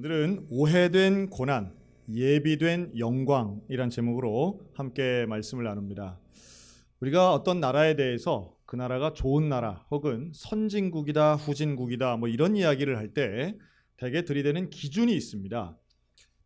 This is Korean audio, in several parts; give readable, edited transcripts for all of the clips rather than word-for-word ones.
오늘은 오해된 고난, 예비된 영광이란 제목으로 함께 말씀을 나눕니다. 우리가 어떤 나라에 대해서 그 나라가 좋은 나라 혹은 선진국이다, 후진국이다 뭐 이런 이야기를 할 때 대개 들이대는 기준이 있습니다.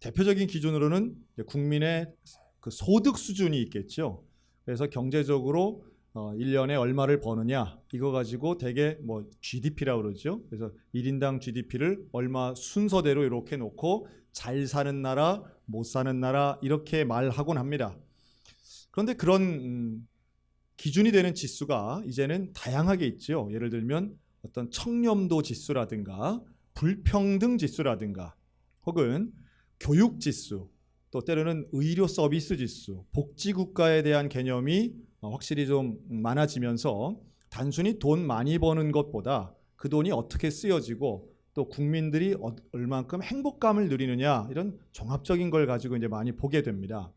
대표적인 기준으로는 국민의 그 소득 수준이 있겠죠. 그래서 경제적으로 1년에 얼마를 버느냐 이거 가지고 대개 뭐 GDP라고 그러죠. 그래서 1인당 GDP를 얼마 순서대로 이렇게 놓고 잘 사는 나라, 못 사는 나라 이렇게 말하곤 합니다. 그런데 그런 기준이 되는 지수가 이제는 다양하게 있죠. 예를 들면 어떤 청렴도 지수라든가 불평등 지수라든가 혹은 교육 지수, 또 때로는 의료 서비스 지수, 복지국가에 대한 개념이 확실히 좀 많아지면서 단순히 돈 많이 버는 것보다 그 돈이 어떻게 쓰여지고 또 국민들이 얼만큼 행복감을 누리느냐 이런 종합적인 걸 가지고 이제 많이 보게 됩니다.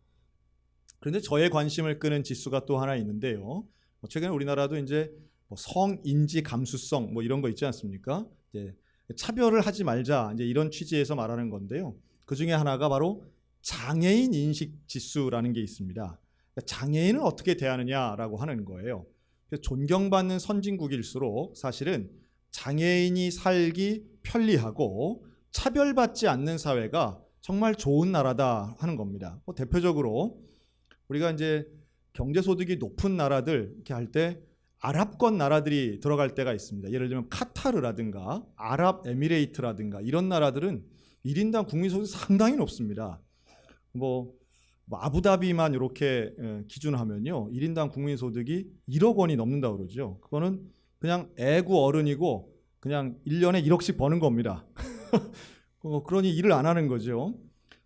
그런데 저의 관심을 끄는 지수가 또 하나 있는데요. 최근에 우리나라도 이제 성인지 감수성 뭐 이런 거 있지 않습니까? 이제 차별을 하지 말자 이제 이런 취지에서 말하는 건데요. 그 중에 하나가 바로 장애인 인식 지수라는 게 있습니다. 장애인을 어떻게 대하느냐라고 하는 거예요. 존경받는 선진국일수록 사실은 장애인이 살기 편리하고 차별받지 않는 사회가 정말 좋은 나라다 하는 겁니다. 대표적으로 우리가 이제 경제소득이 높은 나라들 이렇게 할 때 아랍권 나라들이 들어갈 때가 있습니다. 예를 들면 카타르라든가 아랍에미레이트라든가 이런 나라들은 1인당 국민소득이 상당히 높습니다. 뭐 아부다비만 이렇게 기준하면요 1인당 국민소득이 1억 원이 넘는다고 그러죠. 그거는 그냥 애구 어른이고 그냥 1년에 1억씩 버는 겁니다. 그러니 일을 안 하는 거죠.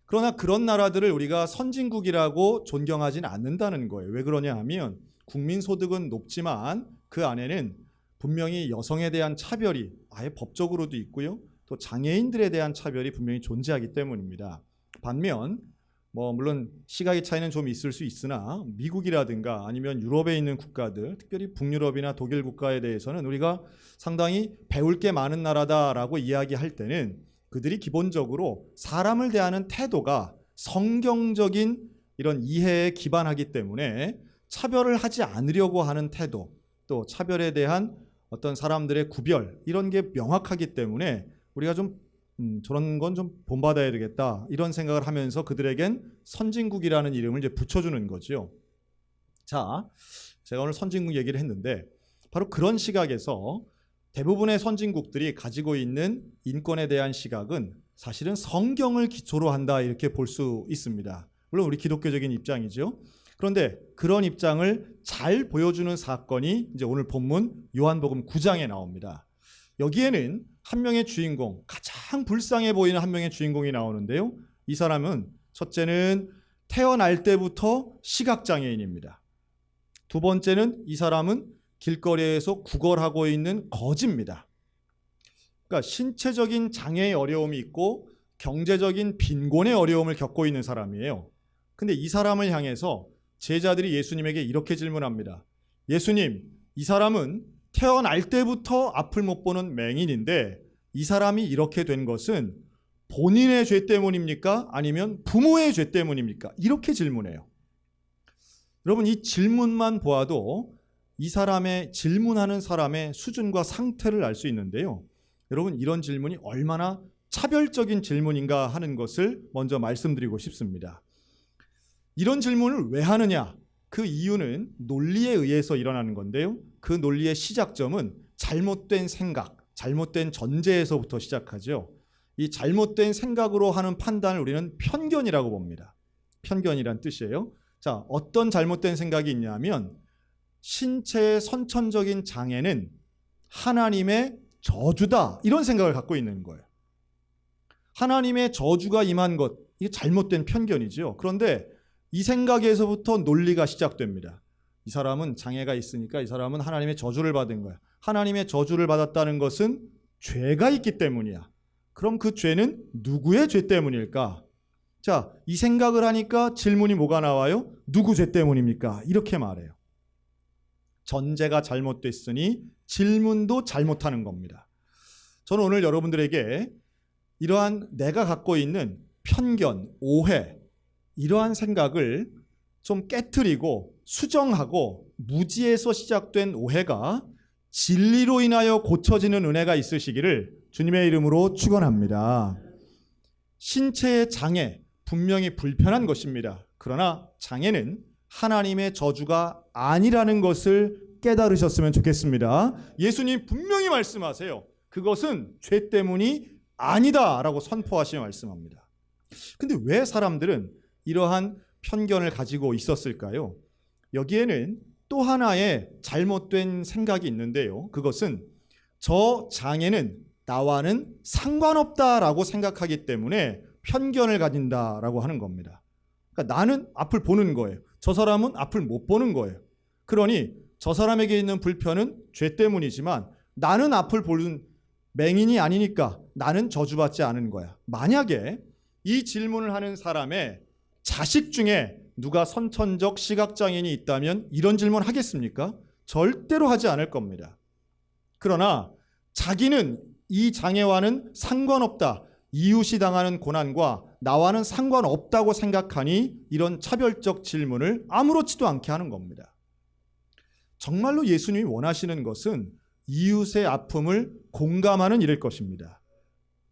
그러나 그런 나라들을 우리가 선진국이라고 존경하지는 않는다는 거예요. 왜 그러냐 하면 국민소득은 높지만 그 안에는 분명히 여성에 대한 차별이 아예 법적으로도 있고요. 또 장애인들에 대한 차별이 분명히 존재하기 때문입니다. 반면 물론 시각의 차이는 좀 있을 수 있으나 미국이라든가 아니면 유럽에 있는 국가들, 특별히 북유럽이나 독일 국가에 대해서는 우리가 상당히 배울 게 많은 나라다라고 이야기할 때는 그들이 기본적으로 사람을 대하는 태도가 성경적인 이런 이해에 기반하기 때문에 차별을 하지 않으려고 하는 태도, 또 차별에 대한 어떤 사람들의 구별 이런 게 명확하기 때문에 우리가 좀 저런 건 좀 본받아야 되겠다 이런 생각을 하면서 그들에겐 선진국이라는 이름을 이제 붙여주는 거죠. 자, 제가 오늘 선진국 얘기를 했는데 바로 그런 시각에서 대부분의 선진국들이 가지고 있는 인권에 대한 시각은 사실은 성경을 기초로 한다 이렇게 볼 수 있습니다. 물론 우리 기독교적인 입장이죠. 그런데 그런 입장을 잘 보여주는 사건이 이제 오늘 본문 요한복음 9장에 나옵니다. 여기에는 한 명의 주인공, 가장 불쌍해 보이는 한 명의 주인공이 나오는데요. 이 사람은 첫째는 태어날 때부터 시각장애인입니다. 두 번째는 이 사람은 길거리에서 구걸하고 있는 거지입니다. 그러니까 신체적인 장애의 어려움이 있고 경제적인 빈곤의 어려움을 겪고 있는 사람이에요. 근데 이 사람을 향해서 제자들이 예수님에게 이렇게 질문합니다. 예수님, 이 사람은 태어날 때부터 앞을 못 보는 맹인인데 이 사람이 이렇게 된 것은 본인의 죄 때문입니까? 아니면 부모의 죄 때문입니까? 이렇게 질문해요. 여러분, 이 질문만 보아도 이 사람의 질문하는 사람의 수준과 상태를 알 수 있는데요. 여러분, 이런 질문이 얼마나 차별적인 질문인가 하는 것을 먼저 말씀드리고 싶습니다. 이런 질문을 왜 하느냐? 그 이유는 논리에 의해서 일어나는 건데요. 그 논리의 시작점은 잘못된 생각, 잘못된 전제에서부터 시작하죠. 이 잘못된 생각으로 하는 판단을 우리는 편견이라고 봅니다. 편견이란 뜻이에요. 자, 어떤 잘못된 생각이 있냐면 신체의 선천적인 장애는 하나님의 저주다 이런 생각을 갖고 있는 거예요. 하나님의 저주가 임한 것, 이게 잘못된 편견이죠. 그런데 이 생각에서부터 논리가 시작됩니다. 이 사람은 장애가 있으니까 이 사람은 하나님의 저주를 받은 거야. 하나님의 저주를 받았다는 것은 죄가 있기 때문이야. 그럼 그 죄는 누구의 죄 때문일까? 자, 이 생각을 하니까 질문이 뭐가 나와요? 누구 죄 때문입니까? 이렇게 말해요. 전제가 잘못됐으니 질문도 잘못하는 겁니다. 저는 오늘 여러분들에게 이러한 내가 갖고 있는 편견, 오해, 이러한 생각을 좀 깨트리고 수정하고 무지에서 시작된 오해가 진리로 인하여 고쳐지는 은혜가 있으시기를 주님의 이름으로 축원합니다. 신체의 장애, 분명히 불편한 것입니다. 그러나 장애는 하나님의 저주가 아니라는 것을 깨달으셨으면 좋겠습니다. 예수님 분명히 말씀하세요. 그것은 죄 때문이 아니다라고 선포하시며 말씀합니다. 근데 왜 사람들은 이러한 편견을 가지고 있었을까요? 여기에는 또 하나의 잘못된 생각이 있는데요. 그것은 저 장애는 나와는 상관없다라고 생각하기 때문에 편견을 가진다라고 하는 겁니다. 그러니까 나는 앞을 보는 거예요. 저 사람은 앞을 못 보는 거예요. 그러니 저 사람에게 있는 불편은 죄 때문이지만 나는 앞을 보는 맹인이 아니니까 나는 저주받지 않은 거야. 만약에 이 질문을 하는 사람의 자식 중에 누가 선천적 시각장애인이 있다면 이런 질문 하겠습니까? 절대로 하지 않을 겁니다. 그러나 자기는 이 장애와는 상관없다. 이웃이 당하는 고난과 나와는 상관없다고 생각하니 이런 차별적 질문을 아무렇지도 않게 하는 겁니다. 정말로 예수님이 원하시는 것은 이웃의 아픔을 공감하는 일일 것입니다.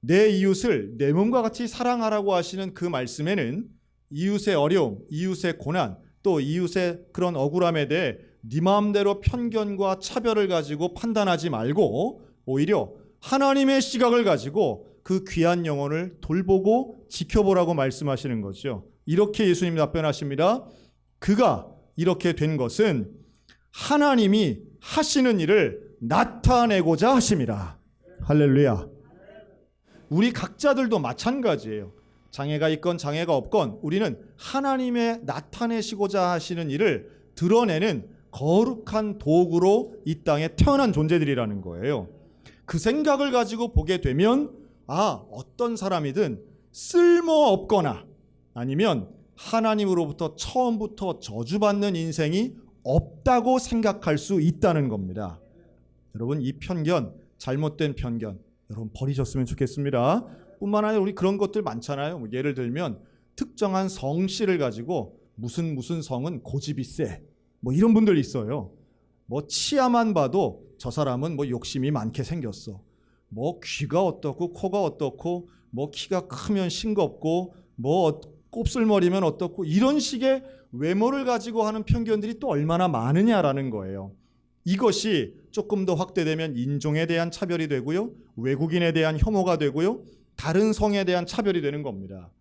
내 이웃을 내 몸과 같이 사랑하라고 하시는 그 말씀에는 이웃의 어려움, 이웃의 고난, 또 이웃의 그런 억울함에 대해 네 마음대로 편견과 차별을 가지고 판단하지 말고 오히려 하나님의 시각을 가지고 그 귀한 영혼을 돌보고 지켜보라고 말씀하시는 거죠. 이렇게 예수님이 답변하십니다. 그가 이렇게 된 것은 하나님이 하시는 일을 나타내고자 하심이라. 할렐루야. 우리 각자들도 마찬가지예요. 장애가 있건 장애가 없건 우리는 하나님의 나타내시고자 하시는 일을 드러내는 거룩한 도구로 이 땅에 태어난 존재들이라는 거예요. 그 생각을 가지고 보게 되면 어떤 사람이든 쓸모없거나 아니면 하나님으로부터 처음부터 저주받는 인생이 없다고 생각할 수 있다는 겁니다. 여러분, 이 편견, 잘못된 편견 여러분 버리셨으면 좋겠습니다. 뿐만 아니라 우리 그런 것들 많잖아요. 예를 들면 특정한 성씨를 가지고 무슨 성은 고집이 세 이런 분들 있어요. 치아만 봐도 저 사람은 욕심이 많게 생겼어. 귀가 어떻고 코가 어떻고 키가 크면 싱겁고 곱슬머리면 어떻고 이런 식의 외모를 가지고 하는 편견들이 또 얼마나 많으냐라는 거예요. 이것이 조금 더 확대되면 인종에 대한 차별이 되고요. 외국인에 대한 혐오가 되고요. 다른 성에 대한 차별이 되는 겁니다.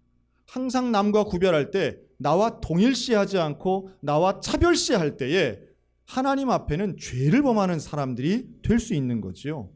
항상 남과 구별할 때 나와 동일시하지 않고 나와 차별시할 때에 하나님 앞에는 죄를 범하는 사람들이 될 수 있는 거지요.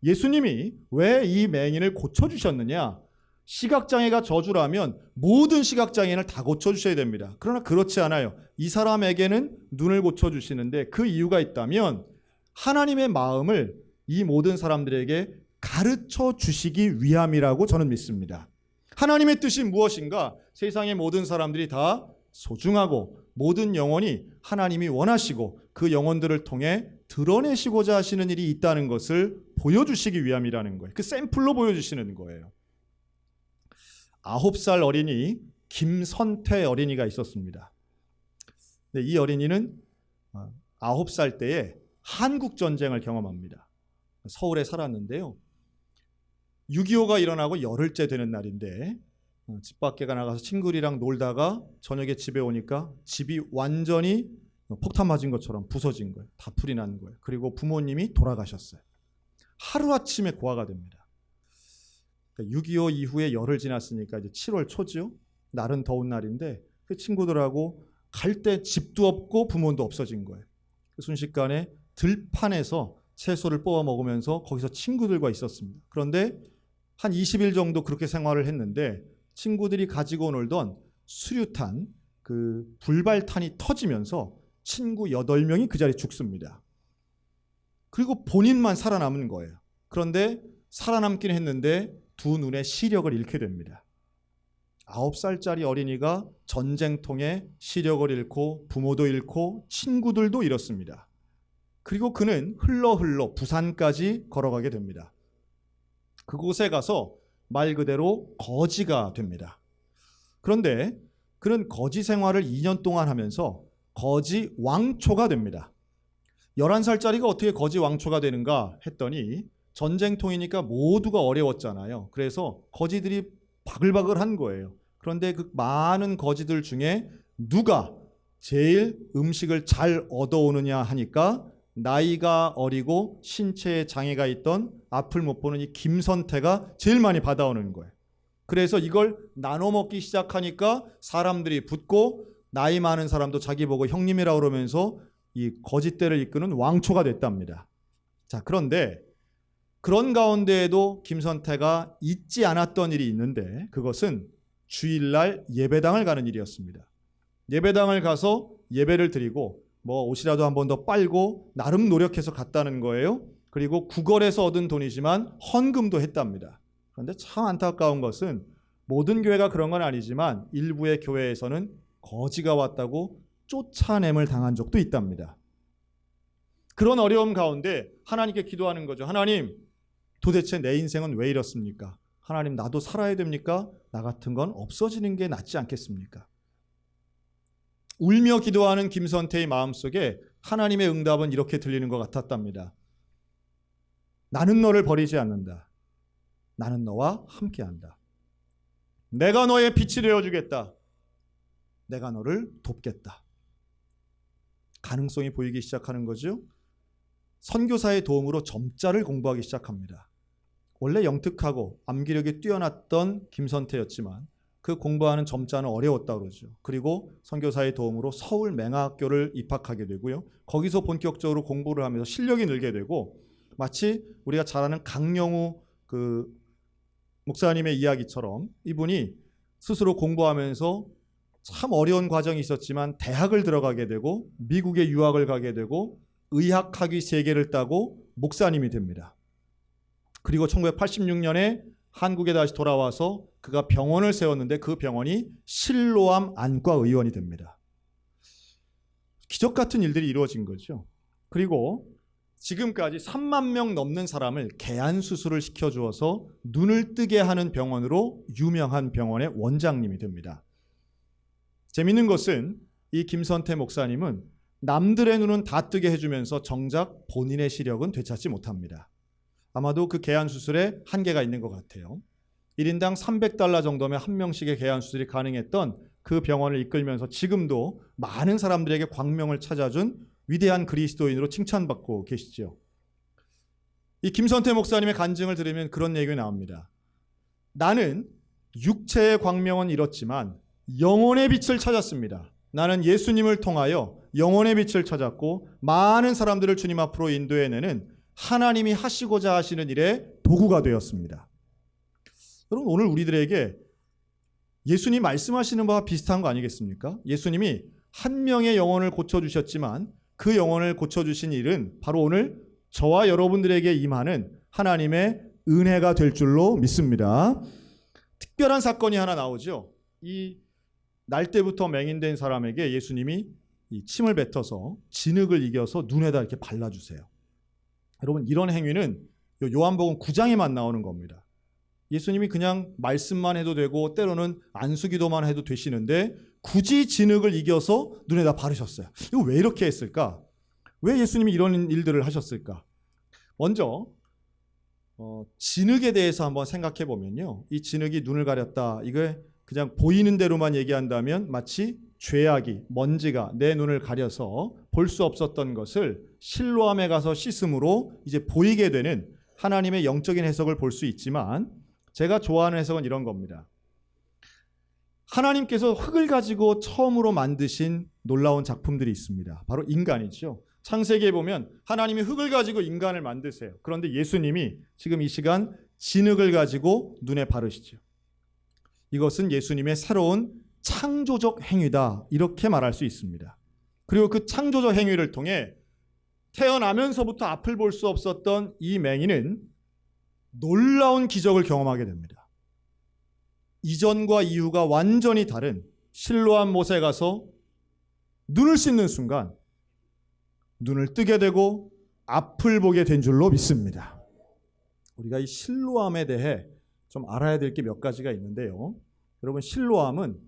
예수님이 왜 이 맹인을 고쳐주셨느냐? 시각장애가 저주라면 모든 시각장애인을 다 고쳐주셔야 됩니다. 그러나 그렇지 않아요. 이 사람에게는 눈을 고쳐주시는데 그 이유가 있다면 하나님의 마음을 이 모든 사람들에게 가르쳐 주시기 위함이라고 저는 믿습니다. 하나님의 뜻이 무엇인가? 세상의 모든 사람들이 다 소중하고 모든 영혼이 하나님이 원하시고 그 영혼들을 통해 드러내시고자 하시는 일이 있다는 것을 보여주시기 위함이라는 거예요. 그 샘플로 보여주시는 거예요. 9살 어린이 김선태 어린이가 있었습니다. 이 어린이는 9살 때에 한국전쟁을 경험합니다. 서울에 살았는데요. 6.25가 일어나고 열흘째 되는 날인데 집 밖에 나가서 친구들이랑 놀다가 저녁에 집에 오니까 집이 완전히 폭탄 맞은 것처럼 부서진 거예요. 다 불이 난 거예요. 그리고 부모님이 돌아가셨어요. 하루아침에 고아가 됩니다. 6.25 이후에 열흘 지났으니까 이제 7월 초죠. 날은 더운 날인데 그 친구들하고 갈 때 집도 없고 부모도 없어진 거예요. 순식간에 들판에서 채소를 뽑아 먹으면서 거기서 친구들과 있었습니다. 그런데 한 20일 정도 그렇게 생활을 했는데 친구들이 가지고 놀던 수류탄, 그 불발탄이 터지면서 친구 8명이 그 자리에 죽습니다. 그리고 본인만 살아남은 거예요. 그런데 살아남긴 했는데 두 눈의 시력을 잃게 됩니다. 9살짜리 어린이가 전쟁통에 시력을 잃고 부모도 잃고 친구들도 잃었습니다. 그리고 그는 흘러 부산까지 걸어가게 됩니다. 그곳에 가서 말 그대로 거지가 됩니다. 그런데 그는 거지 생활을 2년 동안 하면서 거지 왕초가 됩니다. 11살짜리가 어떻게 거지 왕초가 되는가 했더니 전쟁통이니까 모두가 어려웠잖아요. 그래서 거지들이 바글바글한 거예요. 그런데 그 많은 거지들 중에 누가 제일 음식을 잘 얻어오느냐 하니까 나이가 어리고 신체에 장애가 있던 앞을 못 보는 이 김선태가 제일 많이 받아오는 거예요. 그래서 이걸 나눠 먹기 시작하니까 사람들이 붙고 나이 많은 사람도 자기 보고 형님이라고 그러면서 이 거짓대를 이끄는 왕초가 됐답니다. 자, 그런데 그런 가운데에도 김선태가 잊지 않았던 일이 있는데 그것은 주일날 예배당을 가는 일이었습니다. 예배당을 가서 예배를 드리고 옷이라도 한 번 더 빨고 나름 노력해서 갔다는 거예요. 그리고 구걸에서 얻은 돈이지만 헌금도 했답니다. 그런데 참 안타까운 것은 모든 교회가 그런 건 아니지만 일부의 교회에서는 거지가 왔다고 쫓아냄을 당한 적도 있답니다. 그런 어려움 가운데 하나님께 기도하는 거죠. 하나님, 도대체 내 인생은 왜 이렇습니까? 하나님, 나도 살아야 됩니까? 나 같은 건 없어지는 게 낫지 않겠습니까? 울며 기도하는 김선태의 마음속에 하나님의 응답은 이렇게 들리는 것 같았답니다. 나는 너를 버리지 않는다. 나는 너와 함께한다. 내가 너의 빛이 되어주겠다. 내가 너를 돕겠다. 가능성이 보이기 시작하는 거죠. 선교사의 도움으로 점자를 공부하기 시작합니다. 원래 영특하고 암기력이 뛰어났던 김선태였지만 그 공부하는 점자는 어려웠다고 그러죠. 그리고 선교사의 도움으로 서울 맹아학교를 입학하게 되고요. 거기서 본격적으로 공부를 하면서 실력이 늘게 되고 마치 우리가 잘 아는 강영우 그 목사님의 이야기처럼 이분이 스스로 공부하면서 참 어려운 과정이 있었지만 대학을 들어가게 되고 미국에 유학을 가게 되고 의학학위 3개를 따고 목사님이 됩니다. 그리고 1986년에 한국에 다시 돌아와서 그가 병원을 세웠는데 그 병원이 실로암 안과 의원이 됩니다. 기적 같은 일들이 이루어진 거죠. 그리고 지금까지 3만 명 넘는 사람을 개안 수술을 시켜주어서 눈을 뜨게 하는 병원으로 유명한 병원의 원장님이 됩니다. 재미있는 것은 이 김선태 목사님은 남들의 눈은 다 뜨게 해주면서 정작 본인의 시력은 되찾지 못합니다. 아마도 그 개안 수술에 한계가 있는 것 같아요. 1인당 $300 정도면 한 명씩의 개안 수술이 가능했던 그 병원을 이끌면서 지금도 많은 사람들에게 광명을 찾아준 위대한 그리스도인으로 칭찬받고 계시죠. 이 김선태 목사님의 간증을 들으면 그런 얘기가 나옵니다. 나는 육체의 광명은 잃었지만 영혼의 빛을 찾았습니다. 나는 예수님을 통하여 영혼의 빛을 찾았고 많은 사람들을 주님 앞으로 인도해내는 하나님이 하시고자 하시는 일에 도구가 되었습니다. 여러분, 오늘 우리들에게 예수님 말씀하시는 바와 비슷한 거 아니겠습니까? 예수님이 한 명의 영혼을 고쳐주셨지만 그 영혼을 고쳐주신 일은 바로 오늘 저와 여러분들에게 임하는 하나님의 은혜가 될 줄로 믿습니다. 특별한 사건이 하나 나오죠. 이 날 때부터 맹인된 사람에게 예수님이 이 침을 뱉어서 진흙을 이겨서 눈에다 이렇게 발라주세요. 여러분, 이런 행위는 요한복음 9장에만 나오는 겁니다. 예수님이 그냥 말씀만 해도 되고 때로는 안수기도만 해도 되시는데 굳이 진흙을 이겨서 눈에다 바르셨어요. 이거 왜 이렇게 했을까? 왜 예수님이 이런 일들을 하셨을까? 먼저 진흙에 대해서 한번 생각해 보면요. 이 진흙이 눈을 가렸다. 이게 그냥 보이는 대로만 얘기한다면 마치 죄악이, 먼지가 내 눈을 가려서 볼 수 없었던 것을 실로암에 가서 씻음으로 이제 보이게 되는 하나님의 영적인 해석을 볼 수 있지만 제가 좋아하는 해석은 이런 겁니다. 하나님께서 흙을 가지고 처음으로 만드신 놀라운 작품들이 있습니다. 바로 인간이죠. 창세기에 보면 하나님이 흙을 가지고 인간을 만드세요. 그런데 예수님이 지금 이 시간 진흙을 가지고 눈에 바르시죠. 이것은 예수님의 새로운 창조적 행위다, 이렇게 말할 수 있습니다. 그리고 그 창조적 행위를 통해 태어나면서부터 앞을 볼 수 없었던 이 맹인은 놀라운 기적을 경험하게 됩니다. 이전과 이후가 완전히 다른 실로암 못에 가서 눈을 씻는 순간 눈을 뜨게 되고 앞을 보게 된 줄로 믿습니다. 우리가 이 실로암에 대해 좀 알아야 될 게 몇 가지가 있는데요. 여러분, 실로암은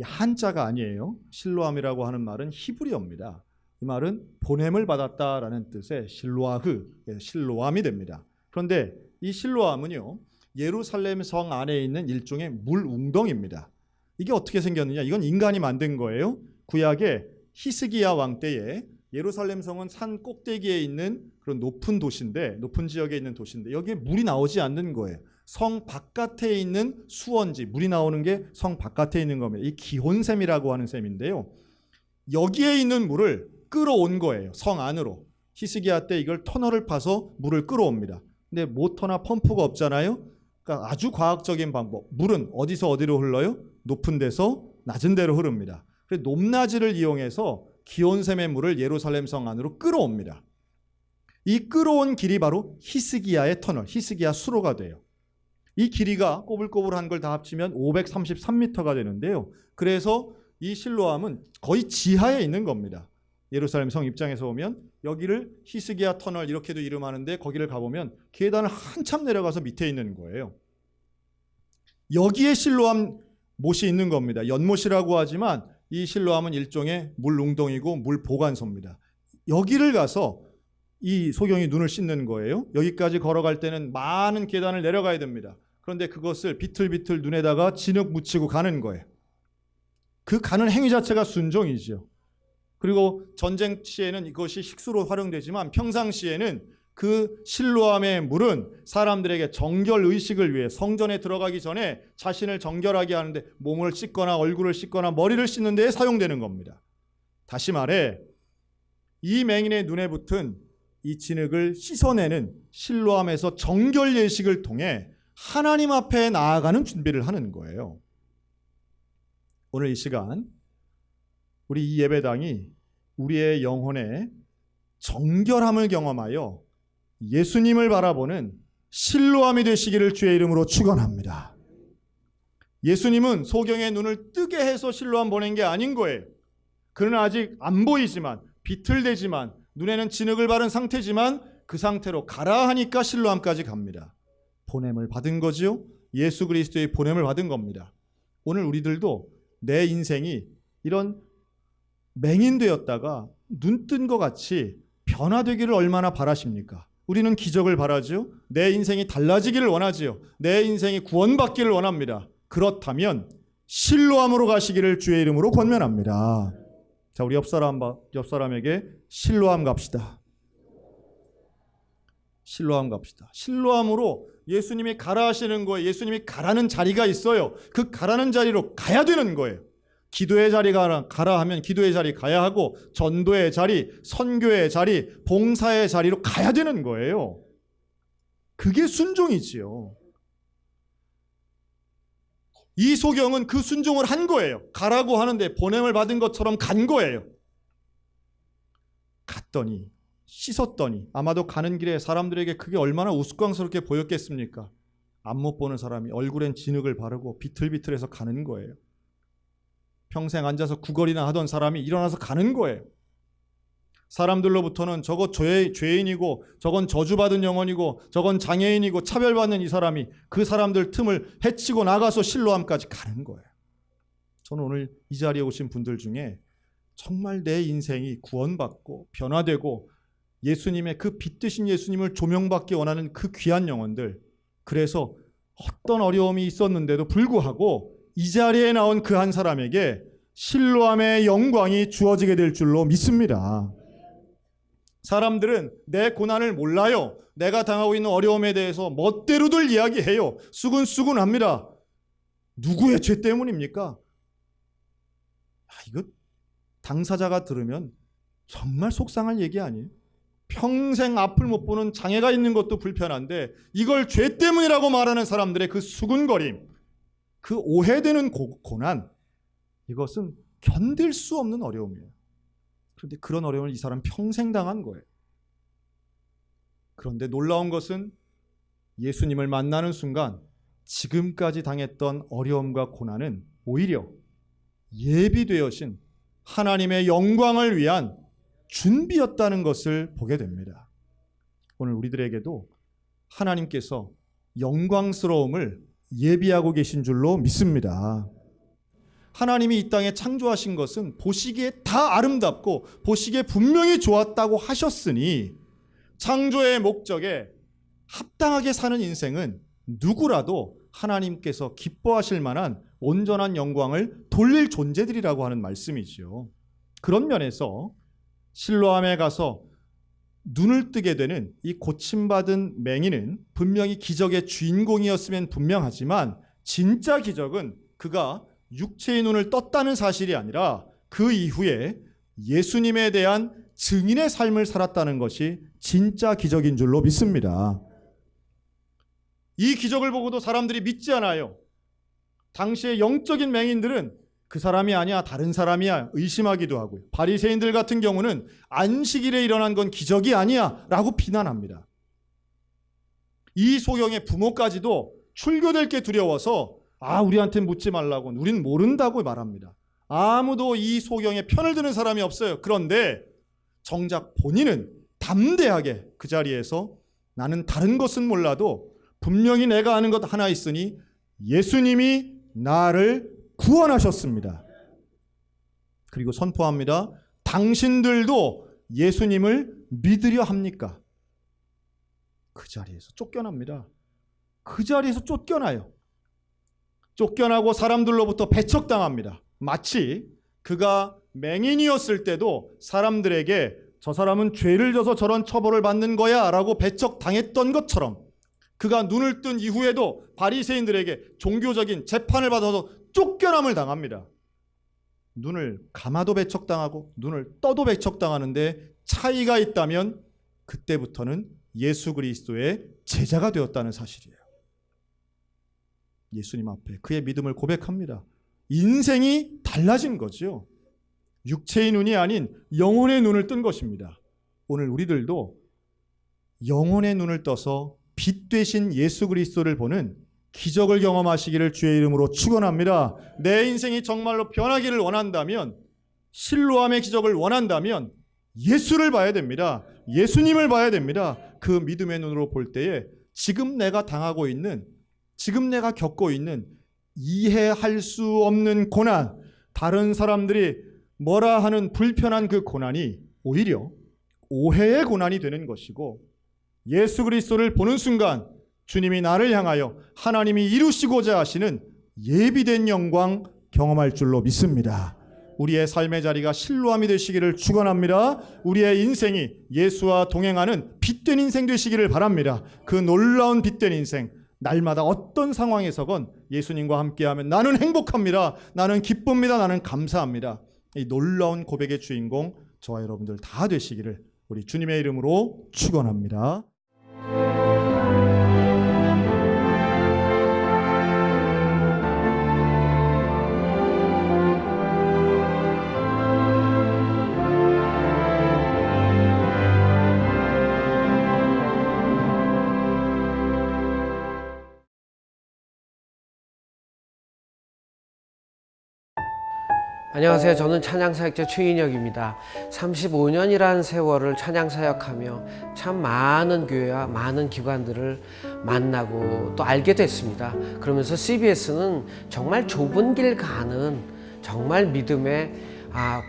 한자가 아니에요. 실로암이라고 하는 말은 히브리어입니다. 이 말은 보냄을 받았다라는 뜻의 실로아흐, 실로암이 됩니다. 그런데 이 실로암은요, 예루살렘 성 안에 있는 일종의 물 웅덩이입니다. 이게 어떻게 생겼느냐? 이건 인간이 만든 거예요. 구약의 히스기야 왕 때에 예루살렘 성은 산 꼭대기에 있는 그런 높은 도시인데, 높은 지역에 있는 도시인데 여기에 물이 나오지 않는 거예요. 성 바깥에 있는 수원지, 물이 나오는 게 성 바깥에 있는 겁니다. 이 기혼샘이라고 하는 샘인데요. 여기에 있는 물을 끌어온 거예요. 성 안으로. 히스기야 때 이걸 터널을 파서 물을 끌어옵니다. 근데 모터나 펌프가 없잖아요. 그러니까 아주 과학적인 방법. 물은 어디서 어디로 흘러요? 높은 데서 낮은 데로 흐릅니다. 그래서 높낮이를 이용해서 기온샘의 물을 예루살렘 성 안으로 끌어옵니다. 이 끌어온 길이 바로 히스기야의 터널, 히스기야 수로가 돼요. 이 길이가 꼬불꼬불한 걸 다 합치면 533m가 되는데요. 그래서 이 실로암은 거의 지하에 있는 겁니다. 예루살렘 성 입장에서 보면 여기를 히스기야 터널 이렇게도 이름하는데, 거기를 가보면 계단을 한참 내려가서 밑에 있는 거예요. 여기에 실로암 못이 있는 겁니다. 연못이라고 하지만 이 실로암은 일종의 물 웅덩이고 물 보관소입니다. 여기를 가서 이 소경이 눈을 씻는 거예요. 여기까지 걸어갈 때는 많은 계단을 내려가야 됩니다. 그런데 그것을 비틀비틀 눈에다가 진흙 묻히고 가는 거예요. 그 가는 행위 자체가 순종이죠. 그리고 전쟁 시에는 이것이 식수로 활용되지만 평상시에는 그 실로암의 물은 사람들에게 정결 의식을 위해 성전에 들어가기 전에 자신을 정결하게 하는데, 몸을 씻거나 얼굴을 씻거나 머리를 씻는 데 사용되는 겁니다. 다시 말해, 이 맹인의 눈에 붙은 이 진흙을 씻어내는 실로암에서 정결 예식을 통해 하나님 앞에 나아가는 준비를 하는 거예요. 오늘 이 시간 우리 이 예배당이 우리의 영혼의 정결함을 경험하여 예수님을 바라보는 실로암이 되시기를 주의 이름으로 축원합니다. 예수님은 소경의 눈을 뜨게 해서 실로암 보낸 게 아닌 거예요. 그는 아직 안 보이지만, 비틀대지만, 눈에는 진흙을 바른 상태지만 그 상태로 가라 하니까 실로암까지 갑니다. 보냄을 받은 거지요. 예수 그리스도의 보냄을 받은 겁니다. 오늘 우리들도 내 인생이 이런 맹인되었다가 눈 뜬 것 같이 변화되기를 얼마나 바라십니까? 우리는 기적을 바라죠. 내 인생이 달라지기를 원하지요. 내 인생이 구원받기를 원합니다. 그렇다면 실로암으로 가시기를 주의 이름으로 권면합니다. 자, 우리 옆 사람에게 실로암 갑시다. 실로암 갑시다. 실로암으로 예수님이 가라 하시는 거예요. 예수님이 가라는 자리가 있어요. 그 가라는 자리로 가야 되는 거예요. 기도의 자리 가라 하면 기도의 자리 가야 하고, 전도의 자리, 선교의 자리, 봉사의 자리로 가야 되는 거예요. 그게 순종이지요. 이 소경은 그 순종을 한 거예요. 가라고 하는데 보냄을 받은 것처럼 간 거예요. 갔더니, 씻었더니, 아마도 가는 길에 사람들에게 그게 얼마나 우스꽝스럽게 보였겠습니까? 안못 보는 사람이 얼굴엔 진흙을 바르고 비틀비틀해서 가는 거예요. 평생 앉아서 구걸이나 하던 사람이 일어나서 가는 거예요. 사람들로부터는 저거 죄인이고, 저건 저주받은 영혼이고, 저건 장애인이고 차별받는 이 사람이 그 사람들 틈을 헤치고 나가서 실로암까지 가는 거예요. 저는 오늘 이 자리에 오신 분들 중에 정말 내 인생이 구원받고 변화되고 예수님의 그 빛드신 예수님을 조명받기 원하는 그 귀한 영혼들, 그래서 어떤 어려움이 있었는데도 불구하고 이 자리에 나온 그 한 사람에게 실로암의 영광이 주어지게 될 줄로 믿습니다. 사람들은 내 고난을 몰라요. 내가 당하고 있는 어려움에 대해서 멋대로들 이야기해요. 수근수근합니다. 누구의 죄 때문입니까? 이거 당사자가 들으면 정말 속상할 얘기 아니에요? 평생 앞을 못 보는 장애가 있는 것도 불편한데 이걸 죄 때문이라고 말하는 사람들의 그 수근거림, 그 오해되는 고난, 이것은 견딜 수 없는 어려움이에요. 그런데 그런 어려움을 이 사람 평생 당한 거예요. 그런데 놀라운 것은 예수님을 만나는 순간 지금까지 당했던 어려움과 고난은 오히려 예비되어진 하나님의 영광을 위한 준비였다는 것을 보게 됩니다. 오늘 우리들에게도 하나님께서 영광스러움을 예비하고 계신 줄로 믿습니다. 하나님이 이 땅에 창조하신 것은 보시기에 다 아름답고 보시기에 분명히 좋았다고 하셨으니 창조의 목적에 합당하게 사는 인생은 누구라도 하나님께서 기뻐하실 만한 온전한 영광을 돌릴 존재들이라고 하는 말씀이지요. 그런 면에서 실로암에 가서 눈을 뜨게 되는 이 고침받은 맹인은 분명히 기적의 주인공이었으면 분명하지만 진짜 기적은 그가 육체의 눈을 떴다는 사실이 아니라 그 이후에 예수님에 대한 증인의 삶을 살았다는 것이 진짜 기적인 줄로 믿습니다. 이 기적을 보고도 사람들이 믿지 않아요. 당시의 영적인 맹인들은 그 사람이 아니야, 다른 사람이야 의심하기도 하고요. 바리새인들 같은 경우는 안식일에 일어난 건 기적이 아니야 라고 비난합니다. 이 소경의 부모까지도 출교될 게 두려워서 우리한테 묻지 말라고, 우린 모른다고 말합니다. 아무도 이 소경의 편을 드는 사람이 없어요. 그런데 정작 본인은 담대하게 그 자리에서 나는 다른 것은 몰라도 분명히 내가 아는 것 하나 있으니 예수님이 나를 구원하셨습니다. 그리고 선포합니다. 당신들도 예수님을 믿으려 합니까? 그 자리에서 쫓겨납니다. 그 자리에서 쫓겨나요. 쫓겨나고 사람들로부터 배척당합니다. 마치 그가 맹인이었을 때도 사람들에게 저 사람은 죄를 져서 저런 처벌을 받는 거야 라고 배척당했던 것처럼 그가 눈을 뜬 이후에도 바리새인들에게 종교적인 재판을 받아서 쫓겨남을 당합니다. 눈을 감아도 배척당하고 눈을 떠도 배척당하는데 차이가 있다면 그때부터는 예수 그리스도의 제자가 되었다는 사실이에요. 예수님 앞에 그의 믿음을 고백합니다. 인생이 달라진 거죠. 육체의 눈이 아닌 영혼의 눈을 뜬 것입니다. 오늘 우리들도 영혼의 눈을 떠서 빛 되신 예수 그리스도를 보는 기적을 경험하시기를 주의 이름으로 축원합니다. 내 인생이 정말로 변하기를 원한다면, 실로암의 기적을 원한다면 예수를 봐야 됩니다. 예수님을 봐야 됩니다. 그 믿음의 눈으로 볼 때에 지금 내가 당하고 있는, 지금 내가 겪고 있는 이해할 수 없는 고난, 다른 사람들이 뭐라 하는 불편한 그 고난이 오히려 오해의 고난이 되는 것이고, 예수 그리스도를 보는 순간 주님이 나를 향하여 하나님이 이루시고자 하시는 예비된 영광 경험할 줄로 믿습니다. 우리의 삶의 자리가 실로암이 되시기를 축원합니다. 우리의 인생이 예수와 동행하는 빛된 인생 되시기를 바랍니다. 그 놀라운 빛된 인생, 날마다 어떤 상황에서건 예수님과 함께하면 나는 행복합니다. 나는 기쁩니다. 나는 감사합니다. 이 놀라운 고백의 주인공 저와 여러분들 다 되시기를 우리 주님의 이름으로 축원합니다. 안녕하세요. 저는 찬양사역자 최인혁입니다. 35년이라는 세월을 찬양사역하며 참 많은 교회와 많은 기관들을 만나고 또 알게 됐습니다. 그러면서 CBS는 정말 좁은 길 가는 정말 믿음의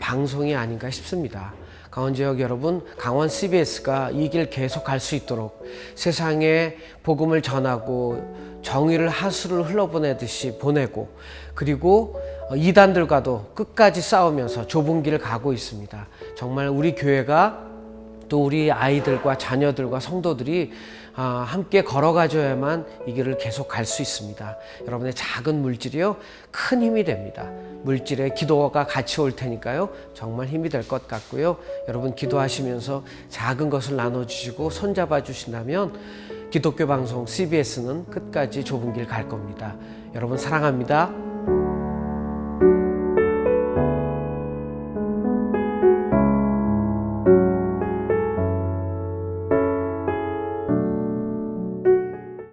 방송이 아닌가 싶습니다. 강원 지역 여러분, 강원 CBS가 이 길 계속 갈 수 있도록 세상에 복음을 전하고 정의를 하수를 흘러보내듯이 보내고, 그리고 이단들과도 끝까지 싸우면서 좁은 길을 가고 있습니다. 정말 우리 교회가 또 우리 아이들과 자녀들과 성도들이 함께 걸어가줘야만 이 길을 계속 갈 수 있습니다. 여러분의 작은 물질이요, 큰 힘이 됩니다. 물질에 기도가 같이 올 테니까요, 정말 힘이 될 것 같고요. 여러분 기도하시면서 작은 것을 나눠주시고 손잡아 주신다면 기독교 방송 CBS는 끝까지 좁은 길 갈 겁니다. 여러분 사랑합니다.